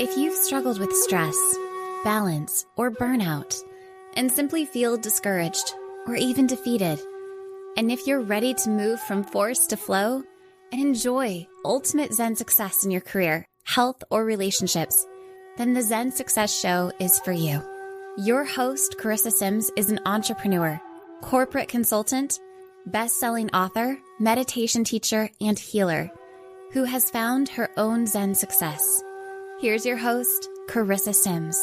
If you've struggled with stress, balance, or burnout, and simply feel discouraged or even defeated, and if you're ready to move from force to flow and enjoy ultimate Zen success in your career, health, or relationships, then the Zen Success Show is for you. Your host, Carissa Sims, is an entrepreneur, corporate consultant, best-selling author, meditation teacher, and healer who has found her own Zen success. Here's your host, Carissa Sims.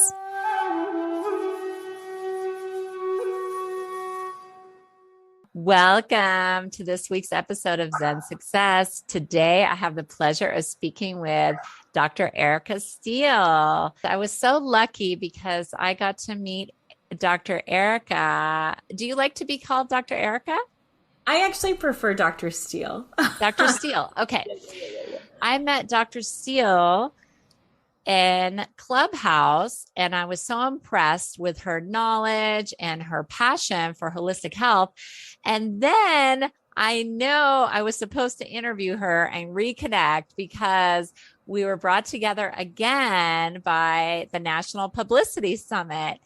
Welcome to this week's episode of Zen Success. Today, I have the pleasure of speaking with Dr. Erica Steele. I was so lucky because I got to meet Dr. Erica. Do you like to be called Dr. Erica? I actually prefer Dr. Steele. Dr. Steele. Okay. Yeah. I met Dr. Steele in Clubhouse, and I was so impressed with her knowledge and her passion for holistic health. And then I know I was supposed to interview her and reconnect because we were brought together again by the National Publicity Summit.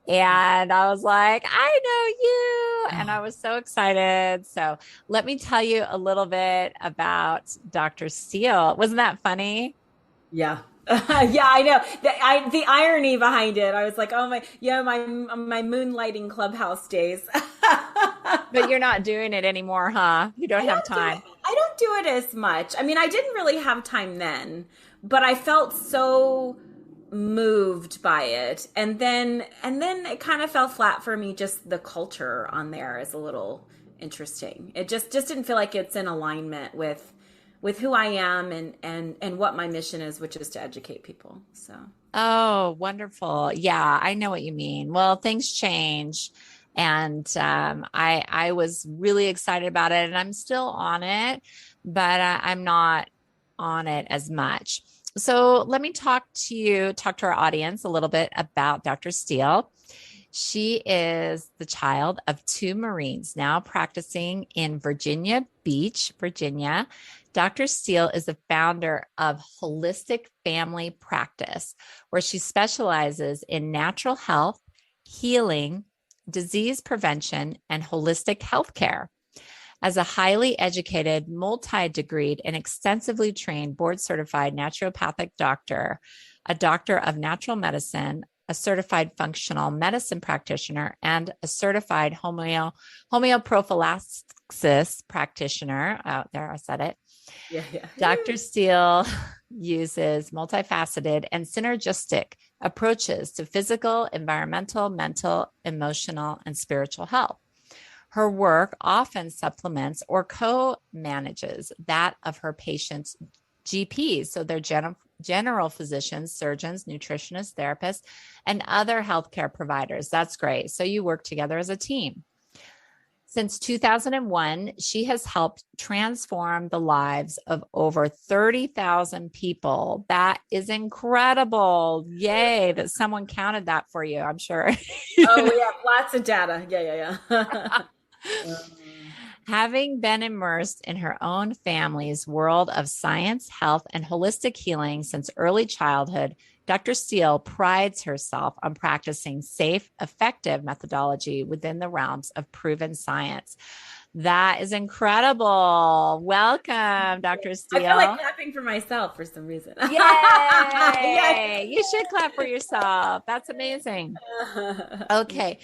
And I was like, I know you. And I was so excited. So let me tell you a little bit about Dr. Steele. Wasn't that funny? Yeah. Yeah, I know. The irony behind it. I was like, oh my moonlighting Clubhouse days. But you're not doing it anymore, huh? You don't have time. I don't do it as much. I mean, I didn't really have time then, but I felt so moved by it. And then it kind of fell flat for me. Just the culture on there is a little interesting. It just didn't feel like it's in alignment with who I am and what my mission is, which is to educate people. So. Oh, wonderful. Yeah, I know what you mean. Well, things change. And I was really excited about it, and I'm still on it, but I'm not on it as much. So let me talk to our audience a little bit about Dr. Steele. She is the child of two Marines now practicing in Virginia Beach, Virginia. Dr. Steele is the founder of Holistic Family Practice, where she specializes in natural health, healing, disease prevention, and holistic healthcare. As a highly educated, multi-degreed, and extensively trained board-certified naturopathic doctor, a doctor of natural medicine, a certified functional medicine practitioner, and a certified homeoprophylaxis practitioner. Oh, there, I said it. Yeah. Dr. Steele uses multi-faceted and synergistic approaches to physical, environmental, mental, emotional, and spiritual health. Her work often supplements or co-manages that of her patients' GPs, so they're general physicians, surgeons, nutritionists, therapists, and other healthcare providers. That's great. So you work together as a team. Since 2001, she has helped transform the lives of over 30,000 people. That is incredible. Yay, that someone counted that for you, I'm sure. Oh, we have lots of data. Yeah. Having been immersed in her own family's world of science, health, and holistic healing since early childhood, Dr. Steele prides herself on practicing safe, effective methodology within the realms of proven science. That is incredible. Welcome, Dr. Steele. I feel like clapping for myself for some reason. Yay! Yay. You should clap for yourself. That's amazing. Okay.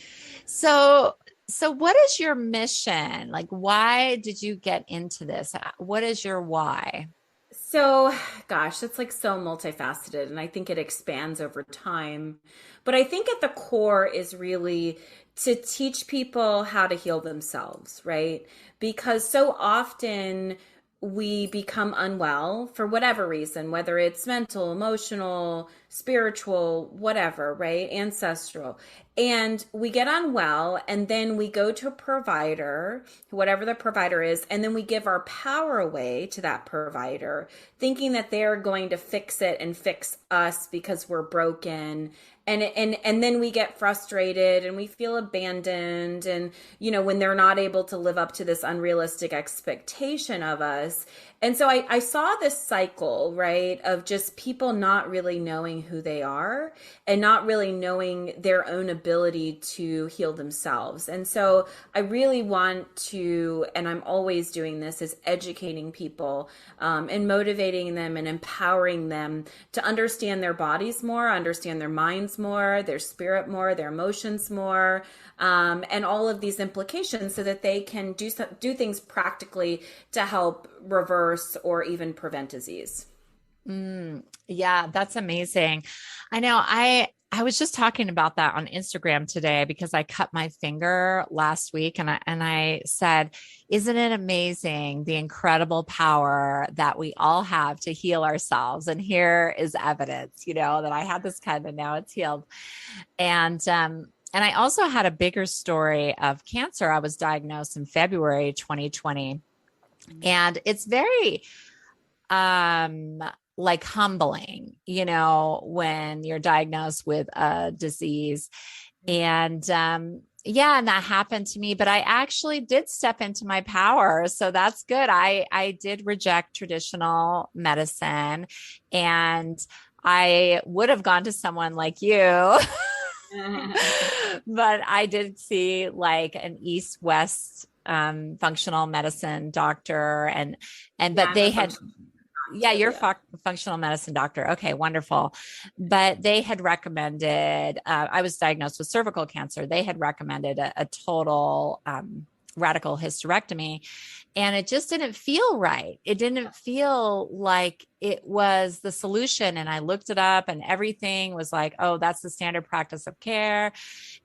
So what is your mission? Like, why did you get into this? What is your why? So, gosh, it's like so multifaceted, and I think it expands over time. But I think at the core is really to teach people how to heal themselves, right? Because so often we become unwell for whatever reason, whether it's mental, emotional, spiritual, whatever, right? Ancestral. And we get unwell, and then we go to a provider, whatever the provider is, and then we give our power away to that provider, thinking that they're going to fix it and fix us because we're broken. And then we get frustrated and we feel abandoned, and when they're not able to live up to this unrealistic expectation of us. And so I saw this cycle, right, of just people not really knowing who they are and not really knowing their own ability to heal themselves. And so I really want to, and I'm always doing this, is educating people, and motivating them and empowering them to understand their bodies more, understand their minds more, their spirit more, their emotions more, and all of these implications, so that they can do things practically to help reverse or even prevent disease. Yeah, that's amazing. I know I was just talking about that on Instagram today because I cut my finger last week, and I said, isn't it amazing the incredible power that we all have to heal ourselves? And here is evidence, that I had this cut and now it's healed. And I also had a bigger story of cancer. I was diagnosed in February 2020. And it's very like humbling, when you're diagnosed with a disease. And yeah, and that happened to me, but I actually did step into my power. So that's good. I did reject traditional medicine, and I would have gone to someone like you. But I did see like an East-West functional medicine doctor, but they had, yeah, you're functional medicine doctor. Okay, wonderful. But they had recommended, I was diagnosed with cervical cancer. They had recommended a total radical hysterectomy. And it just didn't feel right. It didn't feel like it was the solution. And I looked it up and everything was like, oh, that's the standard practice of care.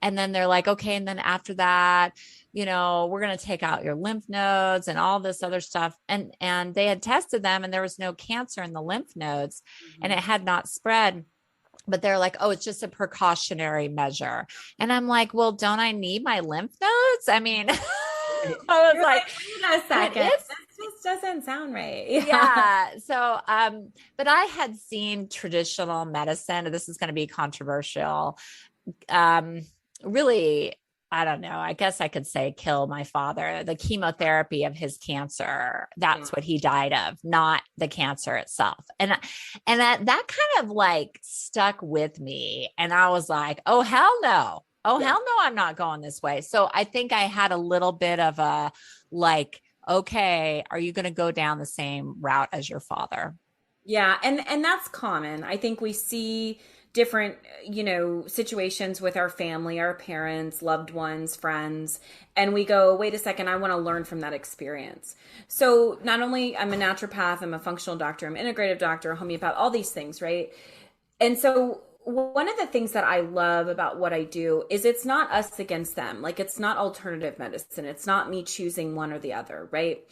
And then they're like, okay. And then after that, we're going to take out your lymph nodes and all this other stuff. And they had tested them and there was no cancer in the lymph nodes, and it had not spread. But they're like, oh, it's just a precautionary measure. And I'm like, well, don't I need my lymph nodes? I mean, I was like, wait a second. This just doesn't sound right. Yeah. So, but I had seen traditional medicine, and this is going to be controversial. Really, I don't know. I guess I could say kill my father. The chemotherapy of his cancer, that's what he died of, not the cancer itself. And that kind of like stuck with me. And I was like, oh, hell no. Oh, hell no, I'm not going this way. So I think I had a little bit of a like, okay, are you going to go down the same route as your father? Yeah. And that's common. I think we see different, situations with our family, our parents, loved ones, friends, and we go, wait a second, I want to learn from that experience. So not only I'm a naturopath, I'm a functional doctor, I'm an integrative doctor, a homeopath, all these things, right? And so one of the things that I love about what I do is it's not us against them. Like, it's not alternative medicine. It's not me choosing one or the other, right?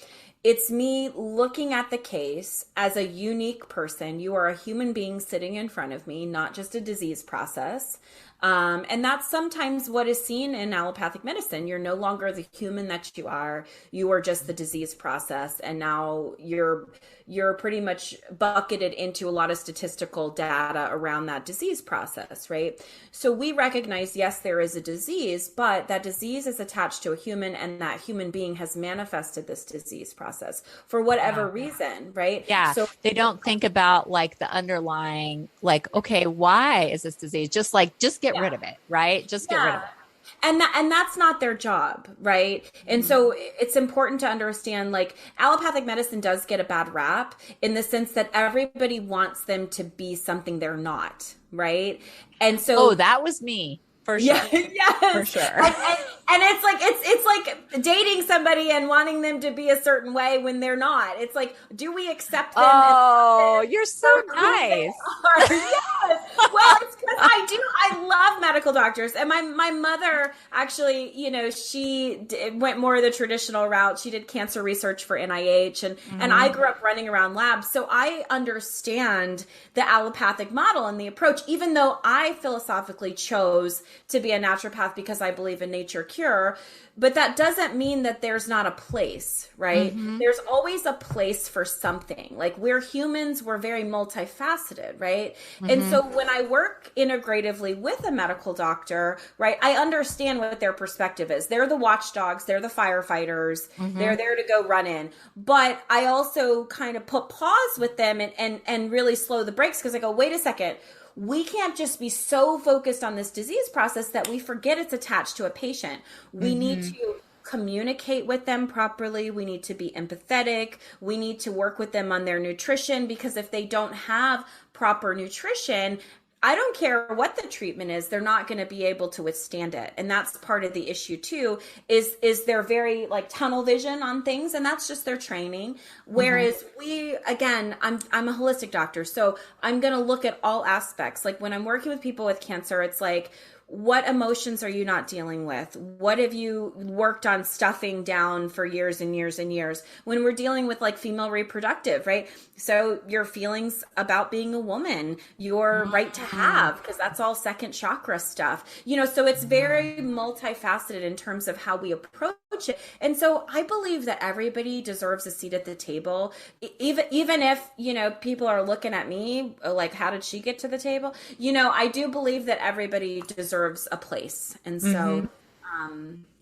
It's me looking at the case as a unique person. You are a human being sitting in front of me, not just a disease process. And that's sometimes what is seen in allopathic medicine. You're no longer the human that you are. You are just the disease process. And now you're pretty much bucketed into a lot of statistical data around that disease process, right? So we recognize, yes, there is a disease, but that disease is attached to a human, and that human being has manifested this disease process for whatever reason, right? Yeah. So they don't think about like the underlying, like, okay, why is this disease? Just get rid of it, right? Just get rid of it. And that's not their job, right? And so it's important to understand, like, allopathic medicine does get a bad rap in the sense that everybody wants them to be something they're not, right? And so, oh, that was me. For sure. Yes. For sure. And it's like dating somebody and wanting them to be a certain way when they're not. It's like, do we accept them? Oh, you're so nice. Yes. Well, it's because I love medical doctors. And my mother actually, she went more of the traditional route. She did cancer research for NIH, and I grew up running around labs. So I understand the allopathic model and the approach, even though I philosophically chose to be a naturopath because I believe in nature cure, but that doesn't mean that there's not a place, right? Mm-hmm. There's always a place for something. Like we're humans, we're very multifaceted, right? And Mm-hmm. so when I work integratively with a medical doctor, right, I understand what their perspective is. They're the watchdogs, they're the firefighters, Mm-hmm. they're there to go run in. But I also kind of put pause with them and really slow the brakes because I go, wait a second, we can't just be so focused on this disease process that we forget it's attached to a patient. We need Mm-hmm. to communicate with them properly. We need to be empathetic. We need to work with them on their nutrition because if they don't have proper nutrition, I don't care what the treatment is, they're not going to be able to withstand it. And that's part of the issue too, is they're very like tunnel vision on things and that's just their training. Mm-hmm. Whereas we, again, I'm a holistic doctor, so I'm going to look at all aspects. Like when I'm working with people with cancer, it's like, what emotions are you not dealing with? What have you worked on stuffing down for years and years and years? When we're dealing with like female reproductive, right? So your feelings about being a woman, your right to have, because that's all second chakra stuff, so it's very multifaceted in terms of how we approach it. And so I believe that everybody deserves a seat at the table, even if, people are looking at me like, how did she get to the table? I do believe that everybody deserves a place. And Mm-hmm. so,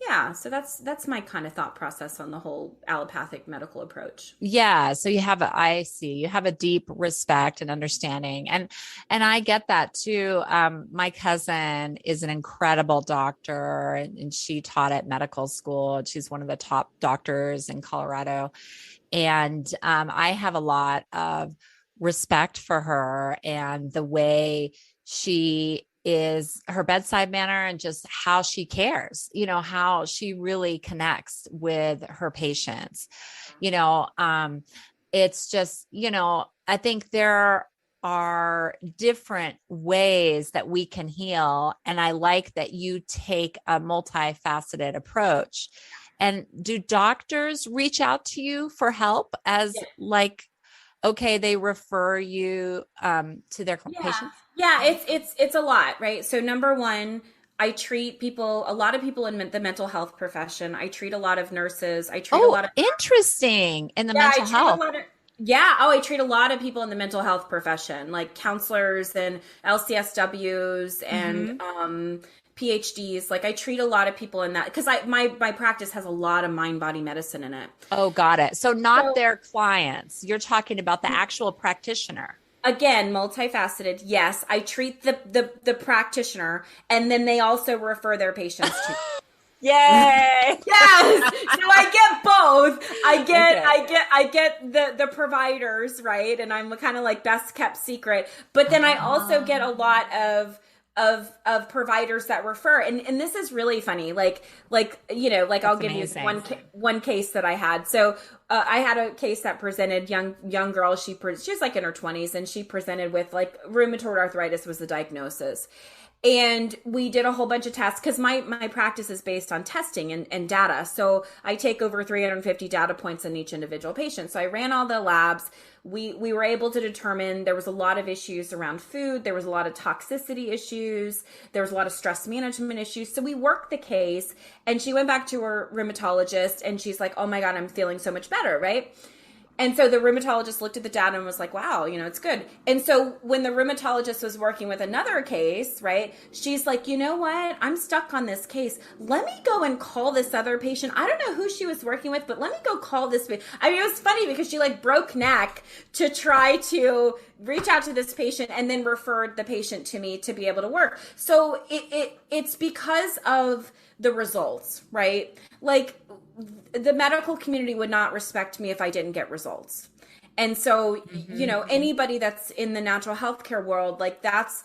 yeah, so that's my kind of thought process on the whole allopathic medical approach. Yeah, so I see you have a deep respect and understanding, and I get that too. My cousin is an incredible doctor, and she taught at medical school. She's one of the top doctors in Colorado, and I have a lot of respect for her and the way she is, her bedside manner, and just how she cares, how she really connects with her patients. you know um it's just, I think there are different ways that we can heal, and I like that you take a multifaceted approach. And do doctors reach out to you for help as, like, okay, they refer you to their Yeah. patients? Yeah, it's a lot, right? So number one, I treat people, a lot of people in the mental health profession. I treat a lot of nurses. I treat a Oh, lot of interesting. In the Yeah, I mental treat a health. lot of yeah, oh, I treat a lot of people in the mental health profession, like counselors and LCSWs and Hmm. PhDs. Like I treat a lot of people in that because my practice has a lot of mind body medicine in it. Oh, got it. So not So their clients. You're talking about the actual practitioner. again, multifaceted. Yes, I treat the practitioner, and then they also refer their patients to. Yay. Yes. So I get both. Okay. I get the providers, right? And I'm kind of like best kept secret. But then I also get a Oh, lot of providers that refer. And this is really funny. Like I'll that's give you amazing. one case that I had. So I had a case that presented young girl. She's like in her 20s, and she presented with like rheumatoid arthritis was the diagnosis. And we did a whole bunch of tests because my practice is based on testing and data. So I take over 350 data points on each individual patient. So I ran all the labs. We were able to determine there was a lot of issues around food. There was a lot of toxicity issues. There was a lot of stress management issues. So we worked the case, and she went back to her rheumatologist, and she's like, oh my God, I'm feeling so much better, right? And so the rheumatologist looked at the data and was like, wow, it's good. And so when the rheumatologist was working with another case, right, she's like, you know what? I'm stuck on this case. Let me go and call this other patient. I don't know who she was working with, but let me go call this. I mean, it was funny because she like broke neck to try to reach out to this patient and then referred the patient to me to be able to work. So it's because of the results, right? Like the medical community would not respect me if I didn't get results. And so, Hmm. anybody that's in the natural healthcare world, like that's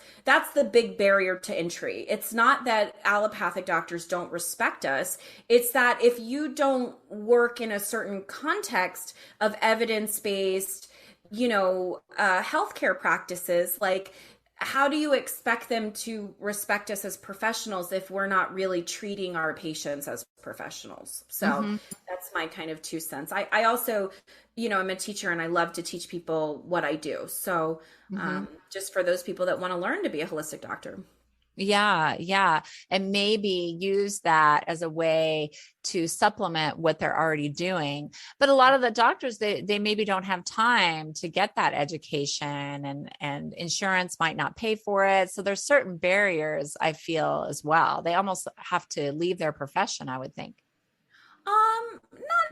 the big barrier to entry. It's not that allopathic doctors don't respect us. It's that if you don't work in a certain context of evidence-based, healthcare practices, like how do you expect them to respect us as professionals if we're not really treating our patients as professionals? So Hmm. that's my kind of 2 cents. I also, I'm a teacher and I love to teach people what I do. So Hmm. just for those people that want to learn to be a holistic doctor. Yeah, yeah. And maybe use that as a way to supplement what they're already doing. But a lot of the doctors, they maybe don't have time to get that education, and insurance might not pay for it. So there's certain barriers I feel as well. They almost have to leave their profession, I would think. Not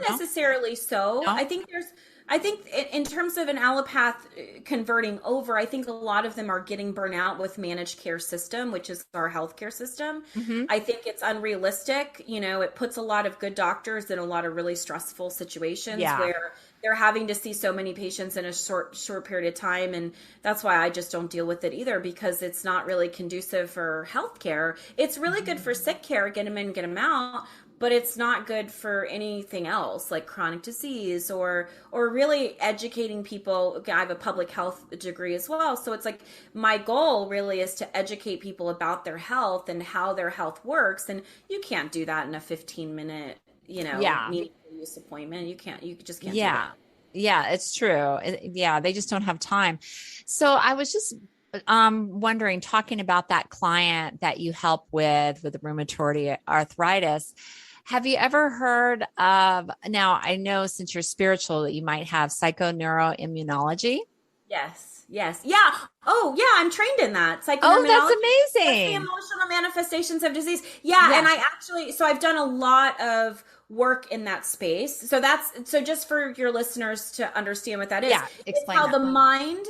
No? necessarily so. No? I think in terms of an allopath converting over, I think a lot of them are getting burnt out with managed care system, which is our healthcare system. Hmm. I think it's unrealistic. You know, it puts a lot of good doctors in a lot of really stressful situations Yeah. where they're having to see so many patients in a short period of time, and that's why I just don't deal with it either, because it's not really conducive for healthcare. It's really good for sick care, get them in, get them out, but it's not good for anything else like chronic disease or really educating people. I have a public health degree as well, so it's like my goal really is to educate people about their health and how their health works, and you can't do that in a 15-minute, Yeah. meaningful use appointment. You just can't do Yeah. that. Yeah, it's true. Yeah, they just don't have time. So I was just wondering, talking about that client that you help with rheumatoid arthritis. Have you ever heard of, now I know since you're spiritual that you might have psychoneuroimmunology? Yes, yes, yeah. Oh yeah, I'm trained in that Oh, that's psychoneuroimmunology. That's the amazing. emotional manifestations of disease. Yeah, and Yeah. I actually, so I've done a lot of work in that space. So just for your listeners to understand what that is, Yeah. it's Explain how that. the mind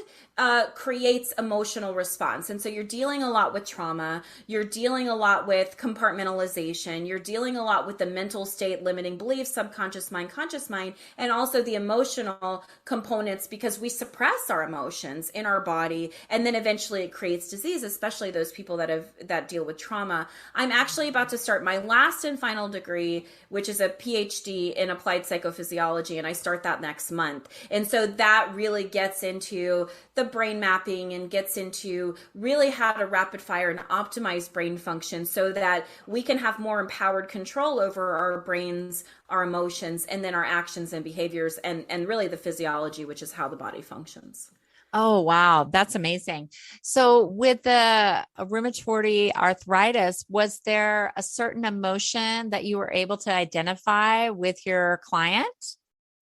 creates emotional response. And so you're dealing a lot with trauma, you're dealing a lot with compartmentalization, you're dealing a lot with the mental state, limiting beliefs, subconscious mind, conscious mind, and also the emotional components, because we suppress our emotions in our body, and then eventually it creates disease, especially those people that deal with trauma. I'm actually about to start my last and final degree, which is a PhD in applied psychophysiology, and I start that next month. And so that really gets into the brain mapping and gets into really how to rapid fire and optimize brain function so that we can have more empowered control over our brains, our emotions, and then our actions and behaviors, and really the physiology, which is how the body functions. Oh, wow. That's amazing. So, with the rheumatoid arthritis, was there a certain emotion that you were able to identify with your client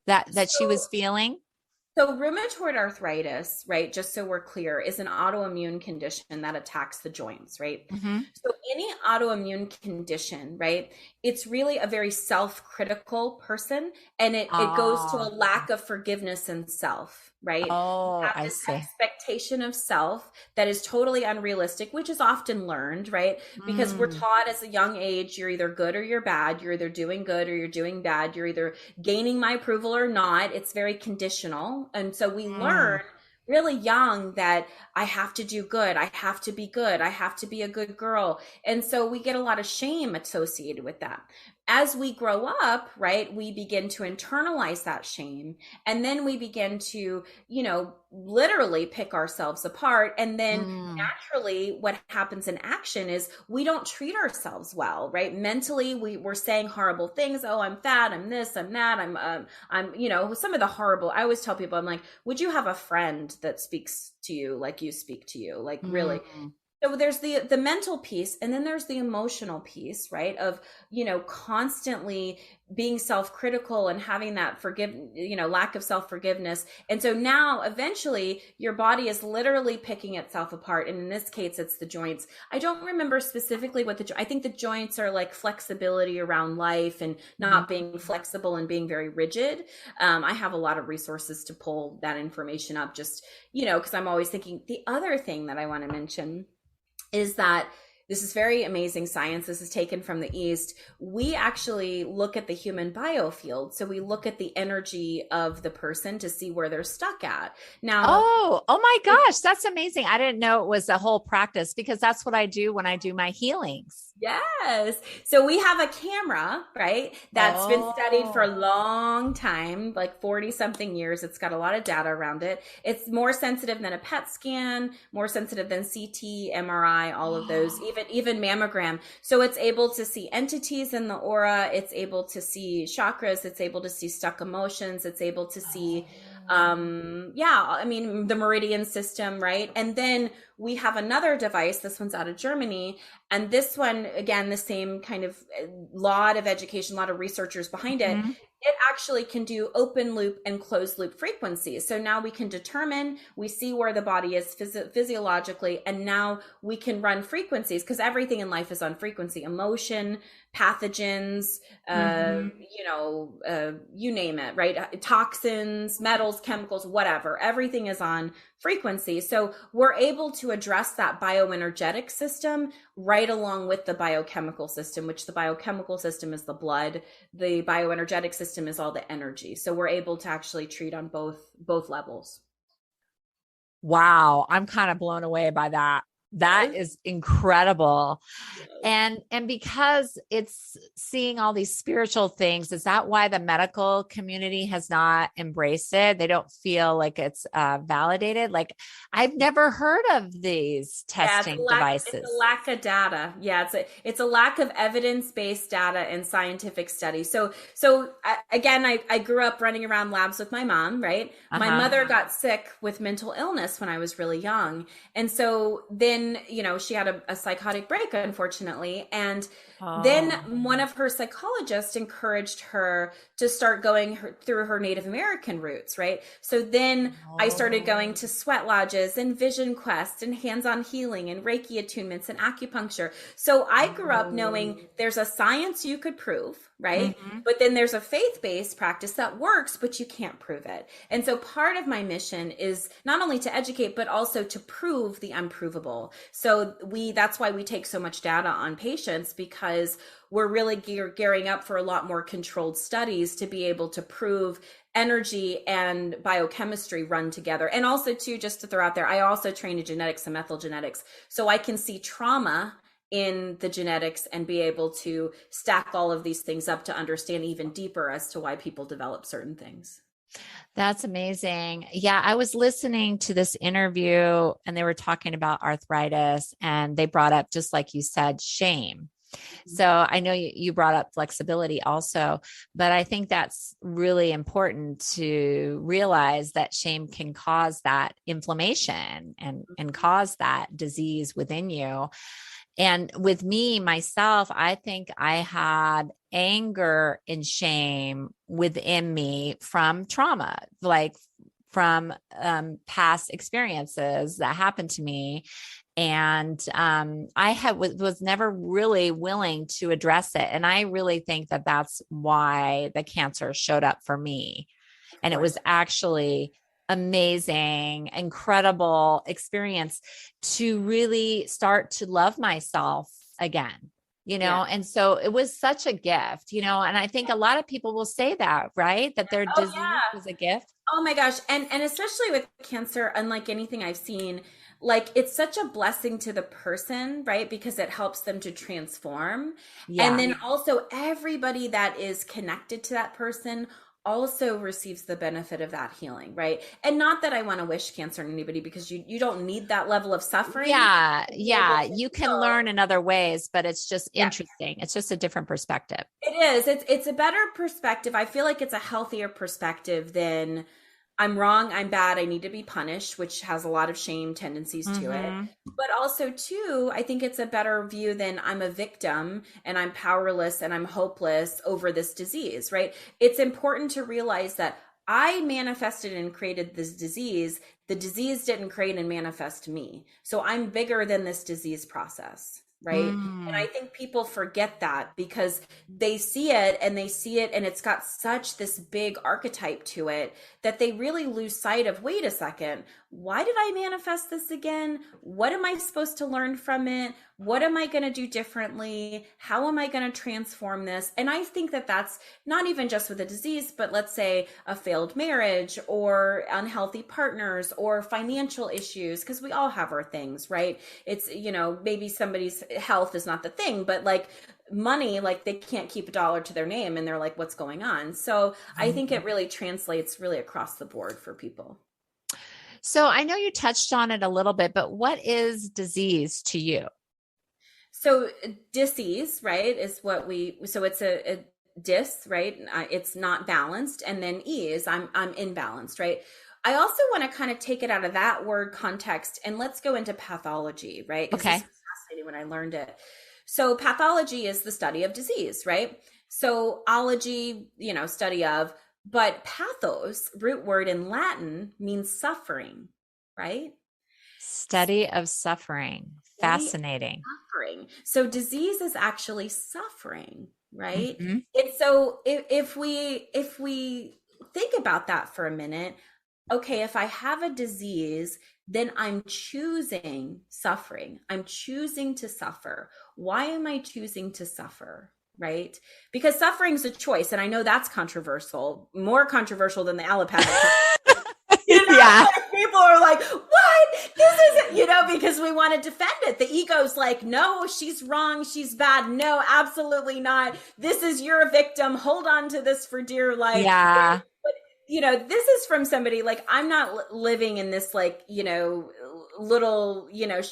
that she was So feeling? So, rheumatoid arthritis, right, just so we're clear, is an autoimmune condition that attacks the joints, right? Hmm. So, any autoimmune condition, right, it's really a very self critical person, and it goes to a Oh, lack of forgiveness in self, right? We oh, have I this see. expectation of self that is totally unrealistic, which is often learned, right? Because we're Mm, taught as a young age, you're either good or you're bad, you're either doing good or you're doing bad, you're either gaining my approval or not. It's very conditional. And so we mm. learn really young that I have to do good. I have to be good. I have to be a good girl. And so we get a lot of shame associated with that. As we grow up, right, we begin to internalize that shame. And then we begin to, literally pick ourselves apart. And then Mm. naturally, what happens in action is we don't treat ourselves well, right? Mentally, we're saying horrible things. Oh, I'm fat. I'm this. I'm that. Some of the horrible. I always tell people, I'm like, would you have a friend that speaks to you like you speak to you? Like really, Mm. so there's the mental piece, and then there's the emotional piece, right, of constantly being self-critical and having that lack of self-forgiveness. And so now eventually your body is literally picking itself apart, and in this case it's the joints. I don't remember specifically what I think the joints are like flexibility around life and not Mhm. being flexible and being very rigid. I have a lot of resources to pull that information up, just because I'm always thinking. The other thing that I want to mention is that this is very amazing science. This is taken from the East. We actually look at the human biofield. So we look at the energy of the person to see where they're stuck at. Now, Oh my gosh, that's amazing. I didn't know it was a whole practice because that's what I do when I do my healings. yes. So we have a camera, right? That's been studied for a Oh. long time, like 40 something years. It's got a lot of data around it. It's more sensitive than a PET scan, more sensitive than CT, MRI, all of those, even mammogram. So it's able to see entities in the aura. It's able to see chakras. It's able to see stuck emotions. It's able to see Yeah, I mean, the meridian system, right? And then we have another device. This one's out of Germany. And this one, again, the same kind of lot of education, a lot of researchers behind it. Mhm. It actually can do open loop and closed loop frequencies. So now we can determine, we see where the body is physiologically, and now we can run frequencies because everything in life is on frequency, emotion, pathogens, Mhm. you name it, right? Toxins, metals, chemicals, whatever. Everything is on frequency. So we're able to address that bioenergetic system right along with the biochemical system, which the biochemical system is the blood. The bioenergetic system is all the energy. So we're able to actually treat on both levels. Wow, I'm kind of blown away by that. That Yes. is incredible. Yes. And because it's seeing all these spiritual things, is that why the medical community has not embraced it? They don't feel like it's validated. Like I've never heard of these Yeah, testing it's a devices. lack of data. Yeah, it's a lack of evidence-based data and scientific study. Again, I grew up running around labs with my mom, right? My Uh-huh. mother got sick with mental illness when I was really young. And so then, she had a psychotic break, unfortunately. And then Oh. one of her psychologists encouraged her to start going through her Native American roots, right? So then I started Oh. going to sweat lodges and vision quest and hands-on healing and Reiki attunements and acupuncture. So I grew up knowing there's a science you could prove, right? Mhm. But then there's a faith-based practice that works, but you can't prove it. And so part of my mission is not only to educate, but also to prove the unprovable. So that's why we take so much data on patients, because we're really gearing up for a lot more controlled studies to be able to prove energy and biochemistry run together. And also too, just to throw out there, I also train in genetics and methyl genetics. So I can see trauma in the genetics and be able to stack all of these things up to understand even deeper as to why people develop certain things. That's amazing. Yeah, I was listening to this interview and they were talking about arthritis and they brought up, just like you said, shame. So I know you brought up flexibility also, but I think that's really important to realize that shame can cause that inflammation and cause that disease within you. And with me, myself, I think I had anger and shame within me from trauma, like from past experiences that happened to me. And was never really willing to address it. And I really think that that's why the cancer showed up for me. Of And it was course. actually amazing, incredible experience to really start to love myself again, Yeah. and so it was such a gift, and I think a lot of people will say that, right? That their Oh disease yeah. was a gift. Oh my gosh. And especially with cancer, unlike anything I've seen, like it's such a blessing to the person, right? Because it helps them to transform. And Yeah. then also everybody that is connected to that person also receives the benefit of that healing, right? And not that I want to wish cancer on anybody, because you don't need that level of suffering Yeah. to be able Yeah. to You can heal. learn in other ways, but it's just Yeah. interesting. It's just a different perspective. It is. It's a better perspective. I feel like it's a healthier perspective than I'm wrong, I'm bad, I need to be punished, which has a lot of shame tendencies to it. Mm-hmm. But also too, I think it's a better view than I'm a victim and I'm powerless and I'm hopeless over this disease, right? It's important to realize that I manifested and created this disease. The disease didn't create and manifest me. So I'm bigger than this disease process, right? And I Mm. think people forget that because they see it and it's got such this big archetype to it that they really lose sight of, wait a second, why did I manifest this again? What am I supposed to learn from it? What am I going to do differently? How am I going to transform this? And I think that that's not even just with a disease, but let's say a failed marriage or unhealthy partners or financial issues, because we all have our things, right? It's, maybe somebody's health is not the thing, but like money, like they can't keep a dollar to their name and they're like, what's going on? So I think it really translates really across the board for people. So I know you touched on it a little bit, but what is disease to you? So disease, right, is what so it's a right? It's not balanced. And then E is I'm imbalanced, right? I also want to kind of take it out of that word context and let's go into pathology, right? Because this Okay. was fascinating when I learned it. So pathology is the study of disease, right? So ology, study of, but pathos, root word in Latin, means suffering, right? Study of suffering. Study Fascinating. suffering. So disease is actually suffering, right? Hmm. And so if we think about that for a minute, okay, if I have a disease, then I'm choosing suffering. I'm choosing to suffer. Why am I choosing to suffer? Right? Because suffering is a choice. And I know that's controversial, more controversial than the allopathic. Yeah. Like people are like, what? This isn't, because we want to defend it. The ego's like, no, she's wrong. She's bad. No, absolutely not. This is your victim. Hold on to this for dear life. Yeah. But, this is from somebody like, I'm not living in this like, little,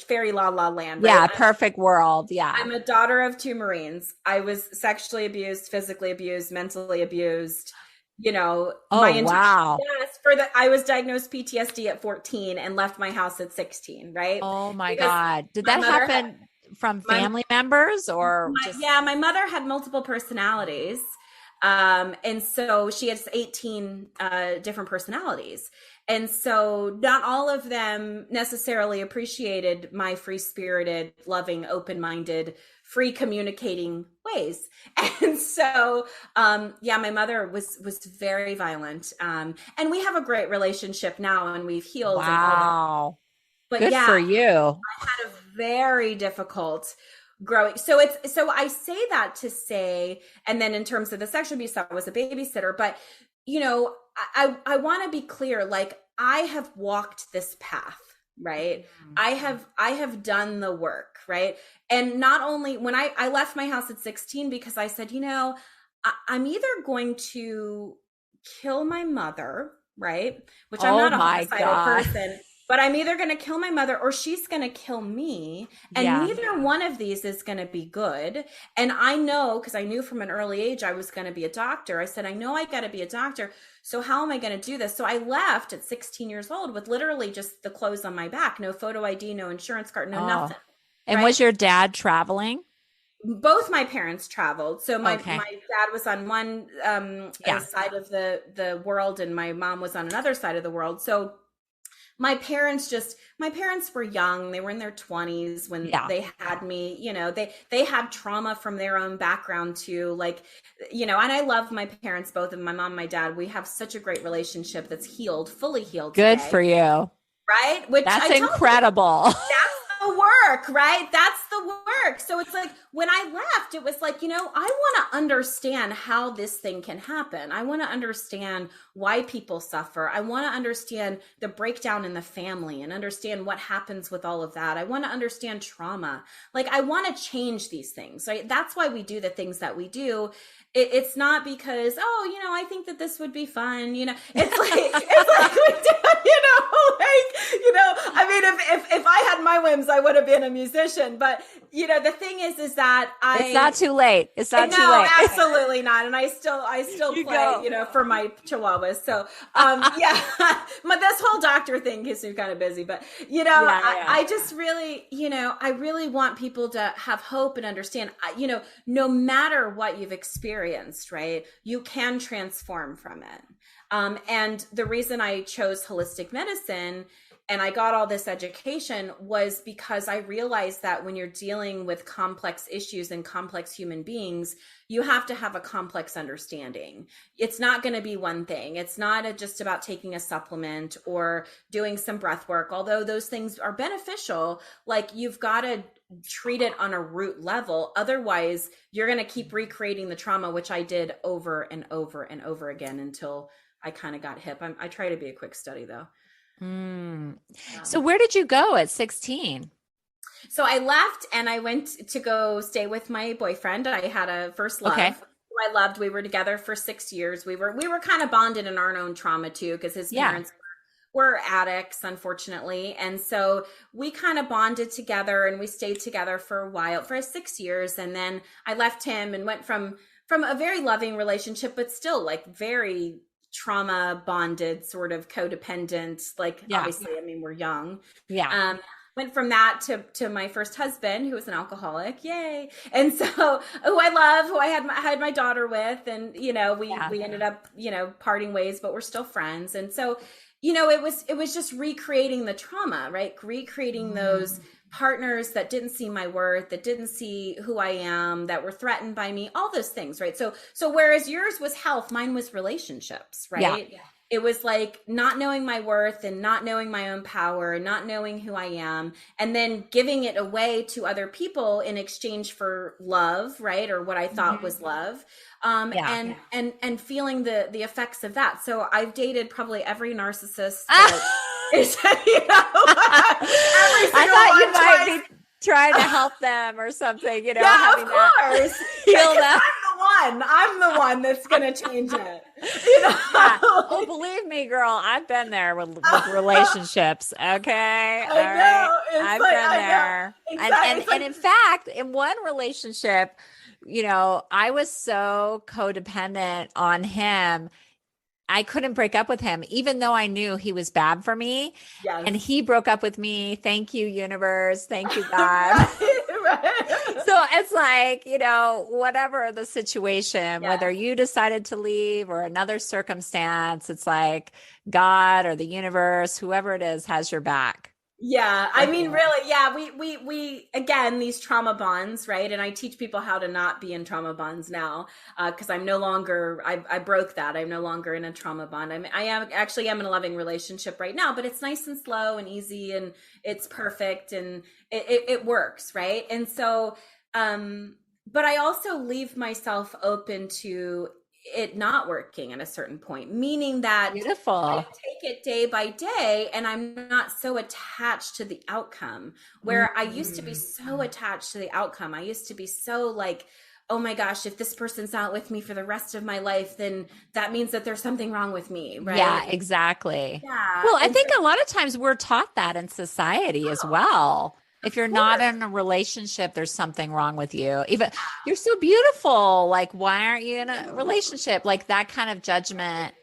fairy la la land, right? Yeah. Perfect world. Yeah. I'm a daughter of two Marines. I was sexually abused, physically abused, mentally abused. My Oh, entire wow. yes, I was diagnosed PTSD at 14 and left my house at 16, right? Oh my Because God. Did my that mother had happen from my, family members or just? yeah, my mother had multiple personalities. And so she has 18 different personalities. And so not all of them necessarily appreciated my free-spirited, loving, open-minded, free communicating ways. And so yeah, my mother was very violent. And we have a great relationship now and we've healed and all that. Wow. But Good yeah, for you. had a very difficult growing. So I say that to say, and then in terms of the sexual abuse, I was a babysitter, but I want to be clear, like I have walked this path, right? I have done the work, right? And not only when I left my house at 16 because I said, I'm either going to kill my mother, right? Which I'm Oh not a my homicidal God. person, but I'm either going to kill my mother or she's going to kill me. And Yeah. neither one of these is going to be good. And I know, because I knew from an early age I was going to be a doctor. I said, I know I got to be a doctor. So how am I going to do this? So I left at 16 years old with literally just the clothes on my back, no photo ID, no insurance card, no Oh. nothing. And Right. was your dad traveling? Both my parents traveled. So my Okay. dad was on one Yeah. side of the world and my mom was on another side of the world. So my parents were young. They were in their 20s when Yeah. they had me. They had trauma from their own background too. Like, and I love my parents, both of my mom and my dad. We have such a great relationship that's healed, fully healed Good today. for you. Right? Which That's I tell people, incredible. that's the work, right? That's the work. So it's like when I left, it was like, I want to understand how this thing can happen. I want to understand why people suffer. I want to understand the breakdown in the family and understand what happens with all of that. I want to understand trauma. Like I want to change these things, right? That's why we do the things that we do. It's not because, I think that this would be fun. It's like, we do, I mean, if I had my whims, I would have been a musician. But, the thing is that It's not too late. It's not too no, late. absolutely not. And I still You play, go. for my chihuahuas. So, yeah, but this whole doctor thing keeps me kind of busy, but, Yeah. I just really, I really want people to have hope and understand, no matter what you've experienced, right, you can transform from it. And the reason I chose holistic medicine and I got all this education was because I realized that when you're dealing with complex issues and complex human beings, you have to have a complex understanding. It's not going to be one thing. It's not just about taking a supplement or doing some breath work, although those things are beneficial. Like you've got to treat it on a root level. Otherwise, you're going to keep recreating the trauma, which I did over and over and over again until I kind of got hip. I try to be a quick study though. So where did you go at 16? So I left and I went to go stay with my boyfriend. I had a first love. Okay. Who I loved. We were together for 6 years. We were kind of bonded in our own trauma too, because his Yeah. parents were addicts, unfortunately. And so we kind of bonded together and we stayed together for a while, for 6 years. And then I left him and went from from a very loving relationship, but still like very trauma bonded, sort of codependent. Like Yeah. obviously, I mean, we're young. Yeah. Um, Went from that to my first husband, who was an alcoholic, yay! And so, who I love, who had my daughter with, and Yeah. we ended up parting ways, but we're still friends. And so, it was just recreating the trauma, right? Recreating those partners that didn't see my worth, that didn't see who I am, that were threatened by me, all those things, right? So whereas yours was health, mine was relationships, Yeah. right? Yeah. It was like not knowing my worth and not knowing my own power and not knowing who I am, and then giving it away to other people in exchange for love, right? Or what I thought was love. Yeah. And feeling the effects of that. So I've dated probably every narcissist that is, every I single thought one you might tries. be trying to help them or something, Yeah, having of that course. heal them. I'm the one that's gonna change it. Yeah. Oh, believe me, girl, I've been there with relationships. Okay. All I right. know. It's I've like been I know. there. Exactly. And It's like, in fact, in one relationship, I was so codependent on him. I couldn't break up with him, even though I knew he was bad for me. And yes. he broke up with me. Thank you, universe. Thank you, God. Right. So it's like, whatever the situation, Yeah. whether you decided to leave or another circumstance, it's like God or the universe, whoever it is, has your back. Yeah, I For mean, sure. really, yeah, we again, these trauma bonds, right? And I teach people how to not be in trauma bonds now, because I'm no longer, I broke that. I'm no longer in a trauma bond. I am in a loving relationship right now, but it's nice and slow and easy, and it's perfect, and it works, right? And so, but I also leave myself open to it not working at a certain point, meaning that I Beautiful. take it day by day and I'm not so attached to the outcome, Mm. where I used to be so attached to the outcome. I used to be so like, oh my gosh, if this person's not with me for the rest of my life, then that means that there's something wrong with me, Yeah, right? exactly. Yeah. Well, I And so, think a lot of times we're taught that in society as well. If of you're not course. in a relationship, there's something wrong with you. Even you're so beautiful. Like, why aren't you in a relationship? Like that kind of judgment.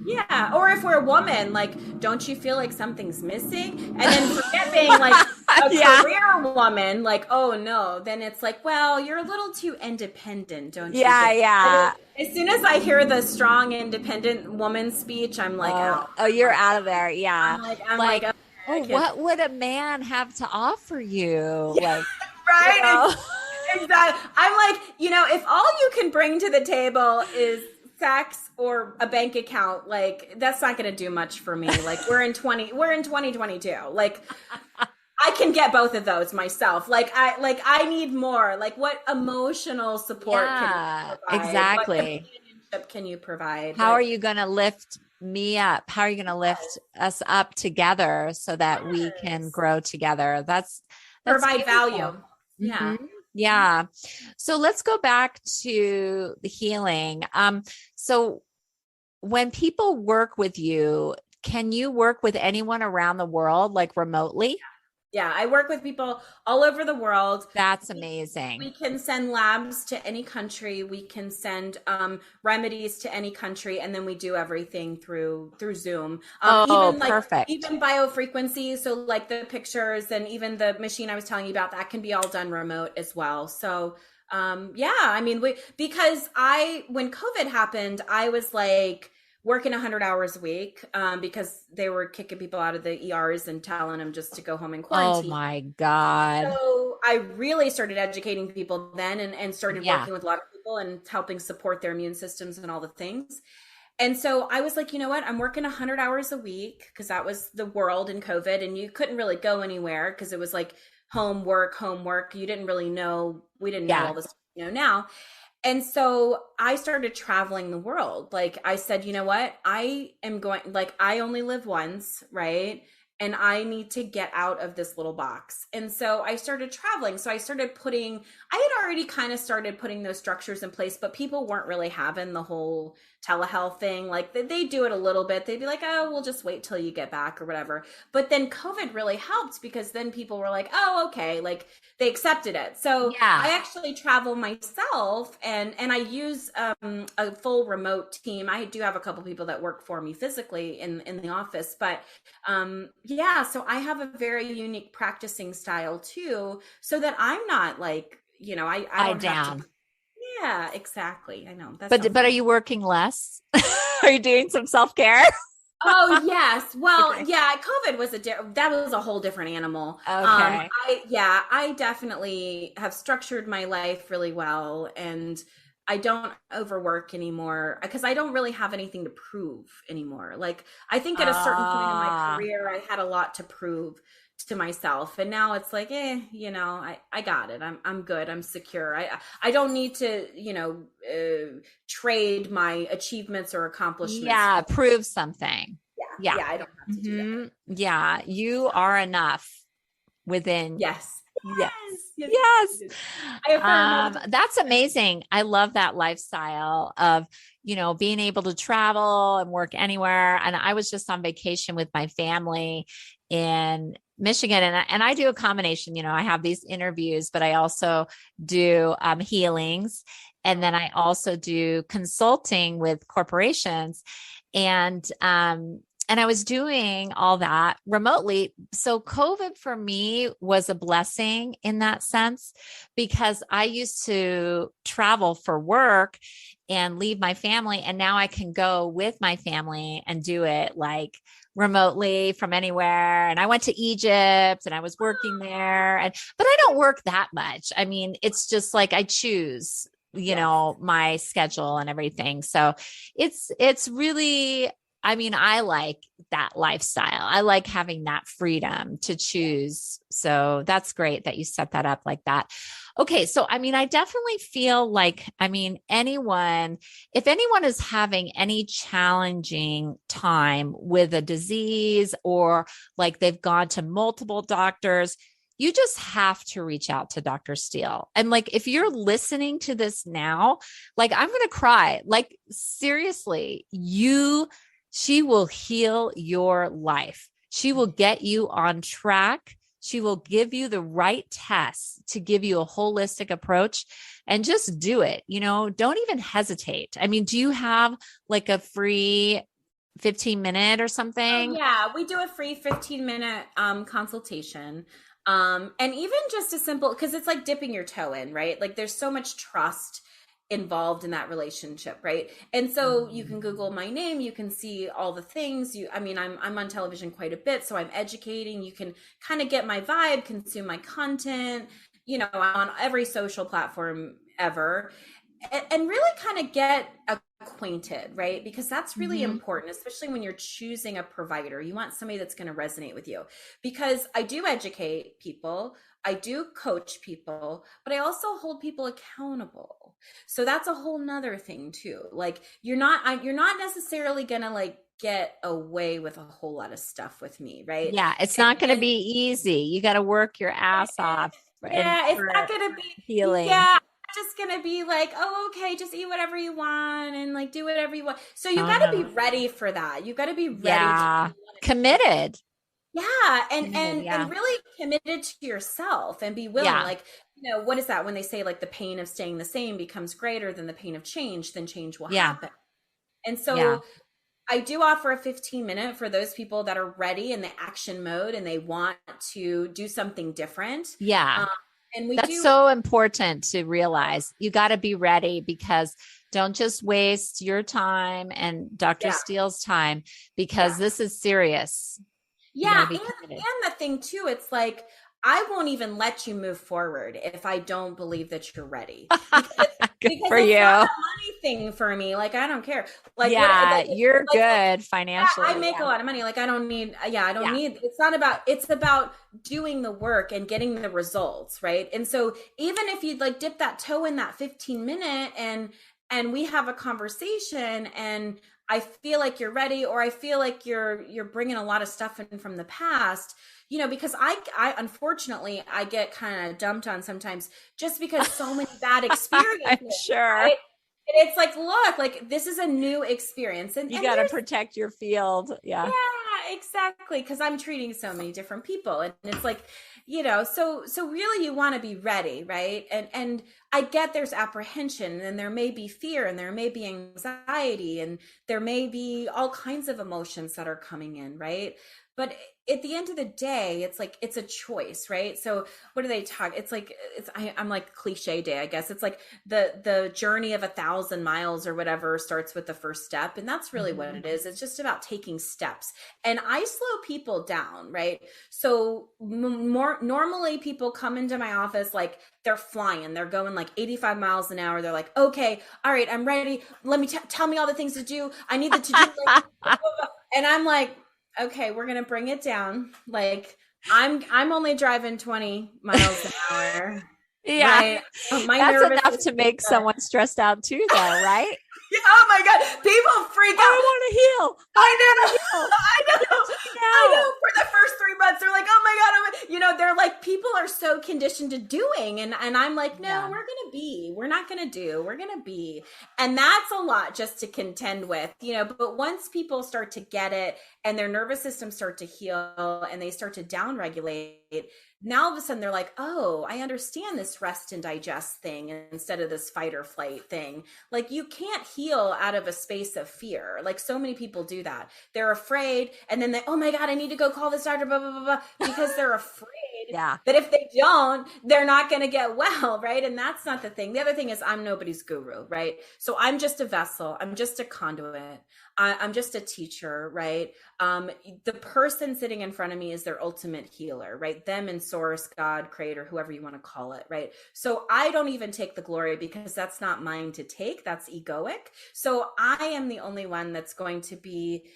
Yeah. Or if we're a woman, like, don't you feel like something's missing? And then forget being like a Yeah. career woman, like, oh no, then it's like, well, you're a little too independent, don't you Yeah, think? yeah. As soon as I hear the strong, independent woman speech, I'm like, Oh, out. oh, you're out of there. Yeah. I'm like, Like, okay, oh, I can't. what would a man have to offer you? Yeah, Like, you right. know, Exactly. I'm like, if all you can bring to the table is sex or a bank account, like that's not going to do much for me. Like we're in 2022. Like I can get both of those myself. I need more. Like what emotional support can you yeah, provide? What exactly. companionship can you provide? How are What you going to lift me up? How are you going to lift us up together so that we can yes. grow together? That's Provide beautiful. value. Hmm. Yeah. Yeah. So let's go back to the healing. So when people work with you, can you work with anyone around the world, like remotely? Yeah, I work with people all over the world. That's We, amazing. we can send labs to any country. We can send remedies to any country, and then we do everything through Zoom. Oh, Even like perfect. even biofrequency, so like the pictures and even the machine I was telling you about, that can be all done remote as well. So yeah, I mean, because when COVID happened, I was like working 100 hours a week because they were kicking people out of the ERs and telling them just to go home and Oh quarantine. my God. So I really started educating people then, and started Yeah. working with a lot of people and helping support their immune systems and all the things. And so I was like, you know what? I'm working 100 hours a week because that was the world in COVID, and you couldn't really go anywhere because it was like home work. You didn't really know, we didn't know Yeah. all this, now. And so I started traveling the world. Like I said, you know what? I am going, like, I only live once, right? And I need to get out of this little box. And so I started traveling. So I had already kind of started putting those structures in place, but people weren't really having the whole telehealth thing. Like they do it a little bit. They'd be like, oh, we'll just wait till you get back or whatever. But then COVID really helped because then people were like, oh, okay, like they accepted it. So Yeah. I actually travel myself, and I use a full remote team. I do have a couple people that work for me physically in the office, but yeah, so I have a very unique practicing style too, so that I'm not like, I I don't have to. down. Yeah, exactly. I know. That's so But are funny. you working less? Are you doing some self-care? Oh yes. Well, Okay. yeah, COVID was that was a whole different animal. Okay. I definitely have structured my life really well, and I don't overwork anymore because I don't really have anything to prove anymore. Like I think at a certain point in my Ah, career I had a lot to prove to myself, and now it's like, I got it. I'm good. I'm secure. I don't need to, trade my achievements or accomplishments yeah, for. prove something. Yeah, Yeah. yeah, I don't have to do that. Yeah, you are enough within. Yes. Yes. Yes. Yes. Yes. Yes. I affirm all the time. That's amazing. I love that lifestyle of, being able to travel and work anywhere. And I was just on vacation with my family in Michigan, and I do a combination. I have these interviews, but I also do healings. And then I also do consulting with corporations. And and I was doing all that remotely. So COVID for me was a blessing in that sense, because I used to travel for work and leave my family. And now I can go with my family and do it like remotely from anywhere. And I went to Egypt and I was working there. But I don't work that much. I mean, it's just like I choose, Yes. my schedule and everything. So it's really, I mean, I like that lifestyle. I like having that freedom to choose. So that's great that you set that up like that. Okay. So, I mean, I definitely feel like, I mean, if anyone is having any challenging time with a disease, or like they've gone to multiple doctors, you just have to reach out to Dr. Steele. And like, if you're listening to this now, like, I'm going to cry. Like, seriously, she will heal your life. She will get you on track. She will give you the right tests to give you a holistic approach, and just do it. Don't even hesitate. I mean, do you have like a free 15-minute or Oh something? yeah, we do a free 15-minute consultation. And even just a simple, because it's like dipping your toe in, right? Like there's so much trust involved in that relationship, right? And so you can Google my name, you can see all the things. I mean, I'm on television quite a bit, so I'm educating. You can kind of get my vibe, consume my content, I'm on every social platform ever, and really kind of get acquainted, right? Because that's really Mm-hmm. important, especially when you're choosing a provider. You want somebody that's going to resonate with you. Because I do educate people, I do coach people, but I also hold people accountable. So that's a whole nother thing too. Like you're not necessarily going to like get away with a whole lot of stuff with me, right? Yeah, it's And, not going to and be easy. You got to work your ass off and yeah, it's not for gonna be, healing. yeah, just gonna be like, oh, okay, just eat whatever you want and like do whatever you want. So you Oh gotta be no. ready for that. You gotta be ready to Yeah. want to change. Committed. Yeah, and Committed. and Yeah. really committed to yourself and be willing. Yeah. Like, what is that when they say like the pain of staying the same becomes greater than the pain of change, then change will Yeah. happen. And Yeah. so I do offer a 15-minute for those people that are ready in the action mode and they want to do something different. Yeah. Um, and we That's do. so important to realize. You got to be ready, because don't just waste your time and Dr. Yeah, Steele's time, because yeah, this is serious. You got yeah. to be committed. And the thing too, it's like I won't even let you move forward if I don't believe that you're ready, because Good for it's not you. a money thing for me. Like I don't care. Like what? Yeah. You're Like good yeah, I financially. make a Yeah. lot of money. Like I don't need. Yeah, I don't Yeah. need. It's not about. It's about doing the work and getting the results, right? And so even if you'd like dip that toe in that 15-minute and we have a conversation and I feel like you're ready, or I feel like you're bringing a lot of stuff in from the past, because I unfortunately I get kind of dumped on sometimes just because so many bad I'm experiences, sure. right? It's like, look, like this is a new experience. You And got to there's, protect your field. Yeah. yeah, exactly. Because I'm treating so many different people. And it's like, so really you want to be ready, right? And I get there's apprehension and there may be fear and there may be anxiety and there may be all kinds of emotions that are coming in, right? But at the end of the day, it's like it's a choice, right? So what do they talk? It's like I'm like cliche day, I guess. It's like the journey of 1,000 miles or whatever starts with the first step, and that's really what Mhm. it is. It's just about taking steps, and I slow people down, right? So more normally people come into my office like they're flying, they're going like 85 miles an hour. They're like, okay, all right, I'm ready. Let me tell me all the things to do. I need the to do list, and I'm like, okay, we're gonna bring it down. Like I'm only driving 20 miles an hour, Yeah. right? My That's nervous enough to system. make someone stressed out too, though, right? Oh my God. People freak I out. want to heal. I I want to know. heal. I know. Touch me I now. know. For the first 3 months, they're like, oh my God. They're like, people are so conditioned to doing. And I'm like, no, Yeah. we're not going to do, we're going to be. And that's a lot just to contend with, but once people start to get it and their nervous system start to heal and they start to down regulate, now all of a sudden they're like, oh, I understand this rest and digest thing instead of this fight or flight thing. Like you can't heal out of a space of fear. Like so many people do that. They're afraid and then oh my God, I need to go call this doctor, blah, blah, blah, blah, because they're afraid Yeah. that if they don't, they're not going to get well, right? And that's not the thing. The other thing is I'm nobody's guru, right? So I'm just a vessel. I'm just a conduit. I'm just a teacher, right? The person sitting in front of me is their ultimate healer, right? Them and source, God, creator, whoever you want to call it, right? So I don't even take the glory because that's not mine to take. That's egoic. So I am the only one that's going to be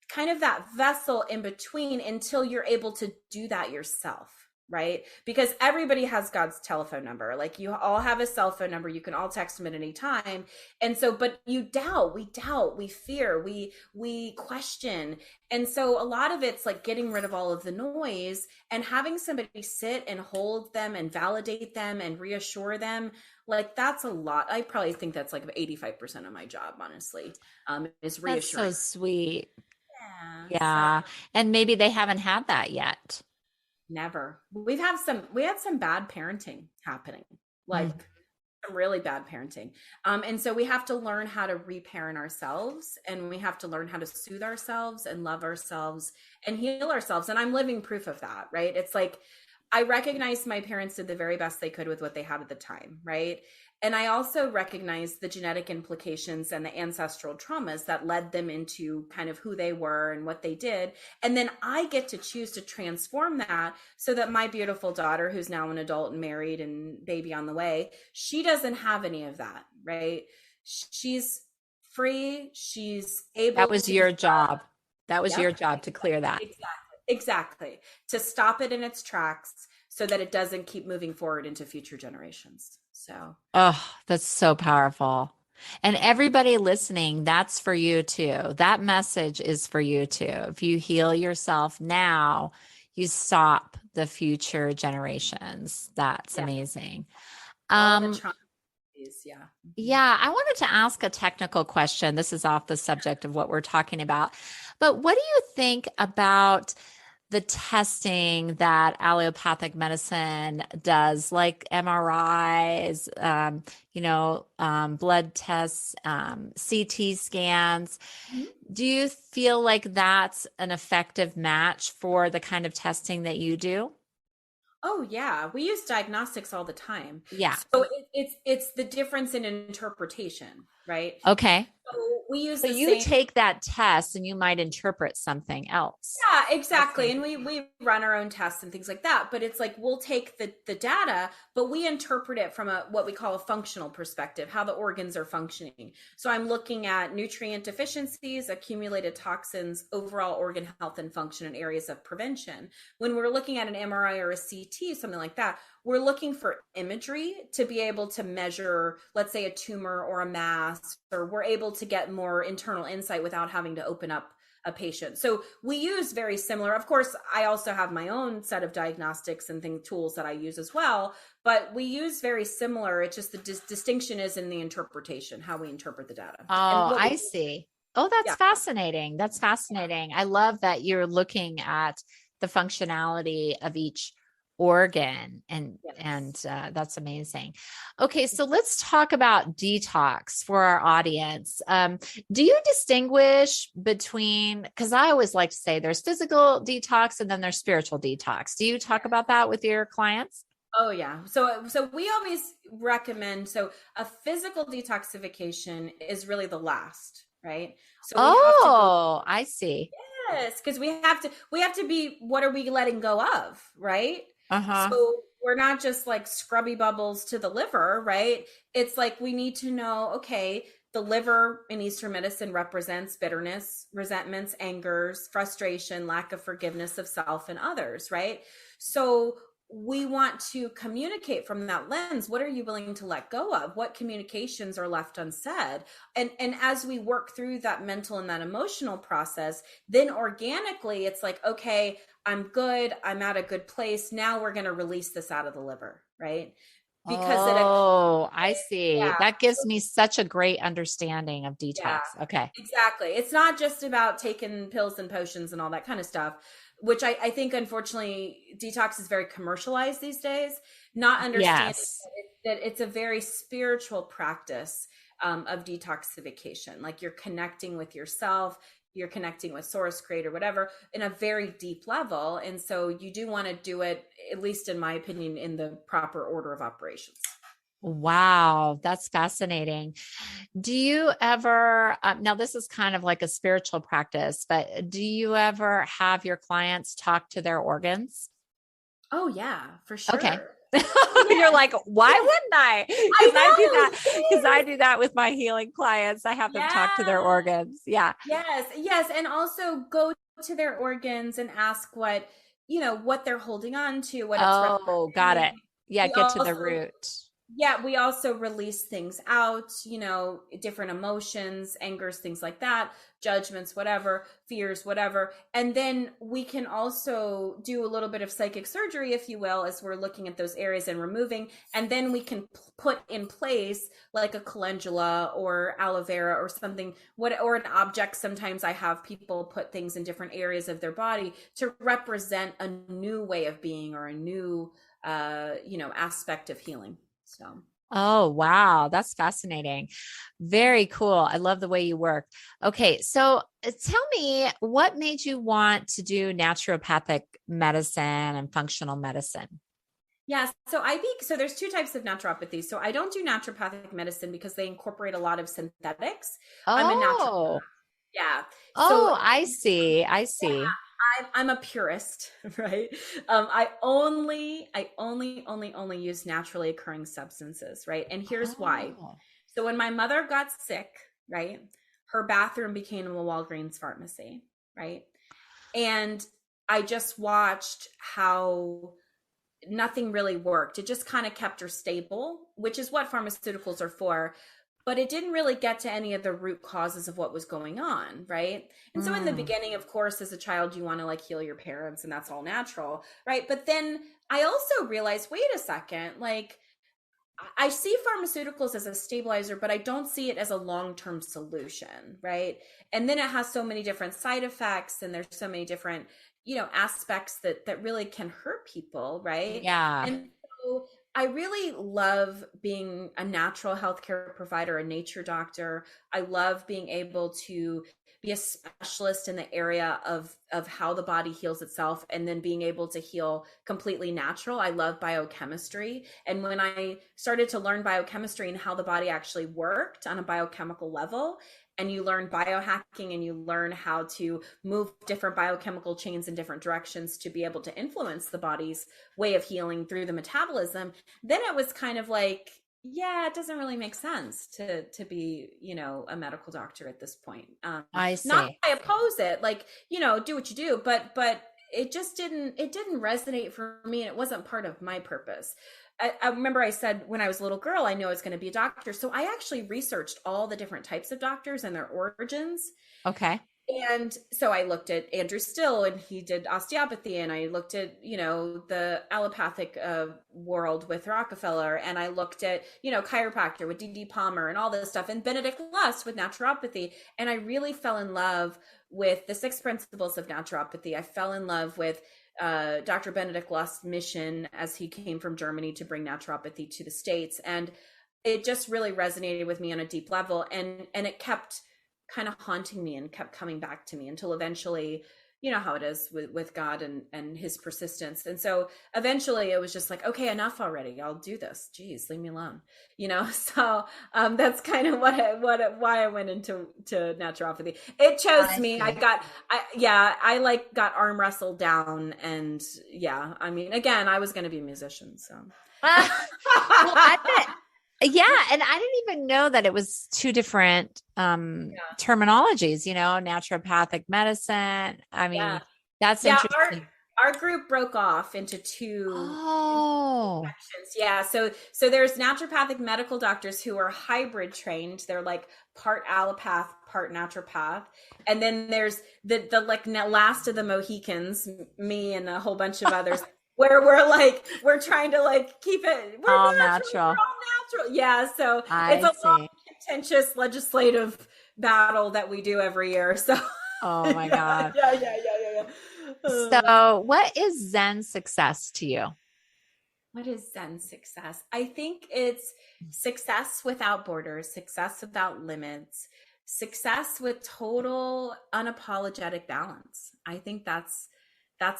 kind of that vessel in between until you're able to do that yourself, right? Because everybody has God's telephone number. Like you all have a cell phone number. You can all text him at any time. And so, but we doubt, we fear, we question. And so a lot of it's like getting rid of all of the noise and having somebody sit and hold them and validate them and reassure them. Like that's a lot. I probably think that's like 85% of my job, honestly, is That's so reassuring. sweet. Yeah. So Yeah. And maybe they haven't had that yet. never. We had some bad parenting happening. Mm. Like some really bad parenting. And so we have to learn how to reparent ourselves and we have to learn how to soothe ourselves and love ourselves and heal ourselves. And I'm living proof of that, right? It's like I recognize my parents did the very best they could with what they had at the time, right? And I also recognize the genetic implications and the ancestral traumas that led them into kind of who they were and what they did. And then I get to choose to transform that so that my beautiful daughter, who's now an adult and married and baby on the way, she doesn't have any of that, right? She's free. She's That able was to be, your job. That was your yep, job to clear that. exactly, exactly, to stop it in its tracks so that it doesn't keep moving forward into future generations. So, Oh, that's so powerful. And everybody listening, that's for you too. That message is for you too. If you heal yourself now, you stop the future generations. That's yeah, amazing. all the Um, trauma, yeah. Mhm. yeah, I wanted to ask a technical question. This is off the subject of what we're talking about. But what do you think about the testing that allopathic medicine does, like MRIs, blood tests, CT scans? Mhm. Do you feel like that's an effective match for the kind of testing that you do? Oh yeah, we use diagnostics all the time. Yeah. So it's the difference in interpretation, right? Okay. So we use So the you same. take that test and you might interpret something else. Yeah, That's exactly. And interesting. we run our own tests and things like that. But it's like we'll take the data, but we interpret it from a what we call a functional perspective, how the organs are functioning. So I'm looking at nutrient deficiencies, accumulated toxins, overall organ health and function and areas of prevention. When we're looking at an MRI or a CT, something like that, we're looking for imagery to be able to measure, let's say, a tumor or a mass, or we're able to get more internal insight without having to open up a patient. So we use very similar. Of course, I also have my own set of diagnostics and tools that I use as well, but we use very similar. It's just the distinction is in the interpretation, how we interpret the data. And Oh, what I we, see. Oh, that's yeah, fascinating. That's yeah. fascinating. I love that you're looking at the functionality of each organ and Yes. that's amazing. Okay, so let's talk about detox for our audience. Do you distinguish between, because I always like to say there's physical detox and then there's spiritual detox. Do you talk about that with your clients? Oh yeah. So we always recommend, so a physical detoxification is really the last, right? So we have to go, Oh, I see. yes, because we have to be, what are we letting go of, right? Uh-huh. So we're not just like scrubby bubbles to the liver, right? It's like we need to know, okay, the liver in Eastern medicine represents bitterness, resentments, angers, frustration, lack of forgiveness of self and others, right? So we want to communicate from that lens. What are you willing to let go of? What communications are left unsaid? And as we work through that mental and that emotional process, then organically it's like, okay, I'm good, I'm at a good place, now we're going to release this out of the liver, right? Because it, Oh, I see. yeah, That gives so me such a great understanding of detox. yeah, Okay. exactly. It's not just about taking pills and potions and all that kind of stuff, which I think, unfortunately, detox is very commercialized these days, not understanding Yes. that it's a very spiritual practice of detoxification. Like you're connecting with yourself, you're connecting with source, creator, whatever, in a very deep level. And so you do want to do it, at least in my opinion, in the proper order of operations. Wow, that's fascinating. Do you ever, now this is kind of like a spiritual practice, but do you ever have your clients talk to their organs? Oh yeah, for Okay. sure. Oh You're yeah. like, why Yes. wouldn't I? I Because I do know. that. Because I Yes. do that with my healing clients. I have them talk to their Yeah. organs. Yeah. Yes. Yes. And also go to their organs and ask what, what they're holding on to, what it's Oh, got it. representing. Yeah. We Get to the also root. Yeah, we also release things out, different emotions, angers, things like that, judgments, whatever, fears, whatever. And then we can also do a little bit of psychic surgery, if you will, as we're looking at those areas and removing. And then we can put in place like a calendula or aloe vera or something, or an object. Sometimes I have people put things in different areas of their body to represent a new way of being or a new, aspect of healing. So, Oh, wow. That's fascinating. Very cool. I love the way you work. Okay. So tell me what made you want to do naturopathic medicine and functional medicine? yeah, so there's two types of naturopathy. So I don't do naturopathic medicine because they incorporate a lot of synthetics. I'm a natural, Oh, yeah. So oh, I see. I see. I'm a purist, right? I only use naturally occurring substances, right? And here's why. Oh, So when my mother got sick, right, her bathroom became a Walgreens pharmacy, right? And I just watched how nothing really worked. It just kind of kept her stable, which is what pharmaceuticals are for. But it didn't really get to any of the root causes of what was going on, right? And so in the mm. beginning, of course, as a child, you want to like heal your parents, and that's all natural, right? But then I also realized, wait a second, like I see pharmaceuticals as a stabilizer, but I don't see it as a long-term solution, right? And then it has so many different side effects, and there's so many different, aspects that really can hurt people, right? Yeah. And so I really love being a natural healthcare provider, a nature doctor. I love being able to be a specialist in the area of how the body heals itself, and then being able to heal completely natural. I love biochemistry. And when I started to learn biochemistry and how the body actually worked on a biochemical level, and you learn biohacking and you learn how to move different biochemical chains in different directions to be able to influence the body's way of healing through the metabolism, then it was kind of like, yeah, it doesn't really make sense to be, a medical doctor at this point. I Not see. that I oppose it, like, do what you do, but it didn't resonate for me, and it wasn't part of my purpose. I remember I said when I was a little girl, I knew I was going to be a doctor. So I actually researched all the different types of doctors and their origins. Okay. And so I looked at Andrew Steele, and he did osteopathy, and I looked at, the allopathic world with Rockefeller, and I looked at, chiropractor with D.D. Palmer and all this stuff, and Benedict Lust with naturopathy. And I really fell in love with the 6 principles of naturopathy. I fell in love with Dr. Benedict Lust's mission as he came from Germany to bring naturopathy to the States. And it just really resonated with me on a deep level. And it kept kind of haunting me and kept coming back to me until eventually, you know how it is with God and his persistence. And so eventually it was just like, okay, enough already. I'll do this. Geez, leave me alone. So that's kind of why I went into naturopathy. It chose me. I got arm wrestled down, and I mean, again, I was going to be a musician. So. Well, I bet. Yeah. And I didn't even know that it was two different terminologies, naturopathic medicine. I mean, that's interesting. Our group broke off into two sections. Yeah. So there's naturopathic medical doctors who are hybrid trained. They're like part allopath, part naturopath. And then there's the like last of the Mohicans, me and a whole bunch of others. Where we're trying to keep it all natural. We're all natural. Yeah. So it's a long, contentious legislative battle that we do every year. So oh my God. Yeah. So what is Zen success to you? What is Zen success? I think it's success without borders, success without limits, success with total unapologetic balance. I think that's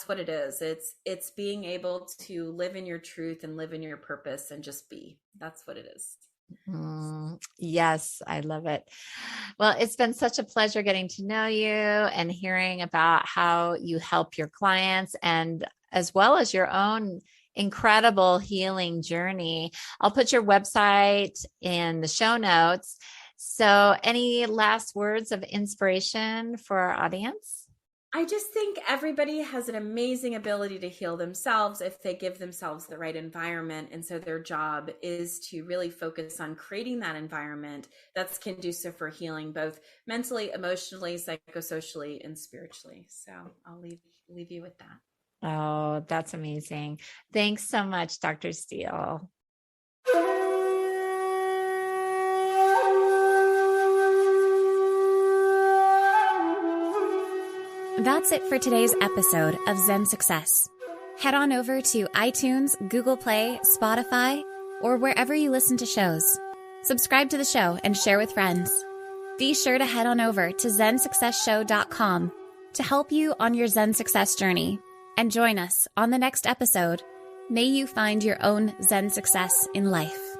what it is. It's being able to live in your truth and live in your purpose and just be. That's what it is. Yes, I love it. Well, it's been such a pleasure getting to know you and hearing about how you help your clients, and as well as your own incredible healing journey. I'll put your website in the show notes. So any last words of inspiration for our audience? I just think everybody has an amazing ability to heal themselves if they give themselves the right environment. And so their job is to really focus on creating that environment that's conducive for healing, both mentally, emotionally, psychosocially, and spiritually. So I'll leave you with that. Oh, that's amazing. Thanks so much, Dr. Steele. That's it for today's episode of Zen Success. Head on over to iTunes, Google Play, Spotify, or wherever you listen to shows. Subscribe to the show and share with friends. Be sure to head on over to ZenSuccessShow.com to help you on your Zen success journey, and join us on the next episode. May you find your own Zen success in life.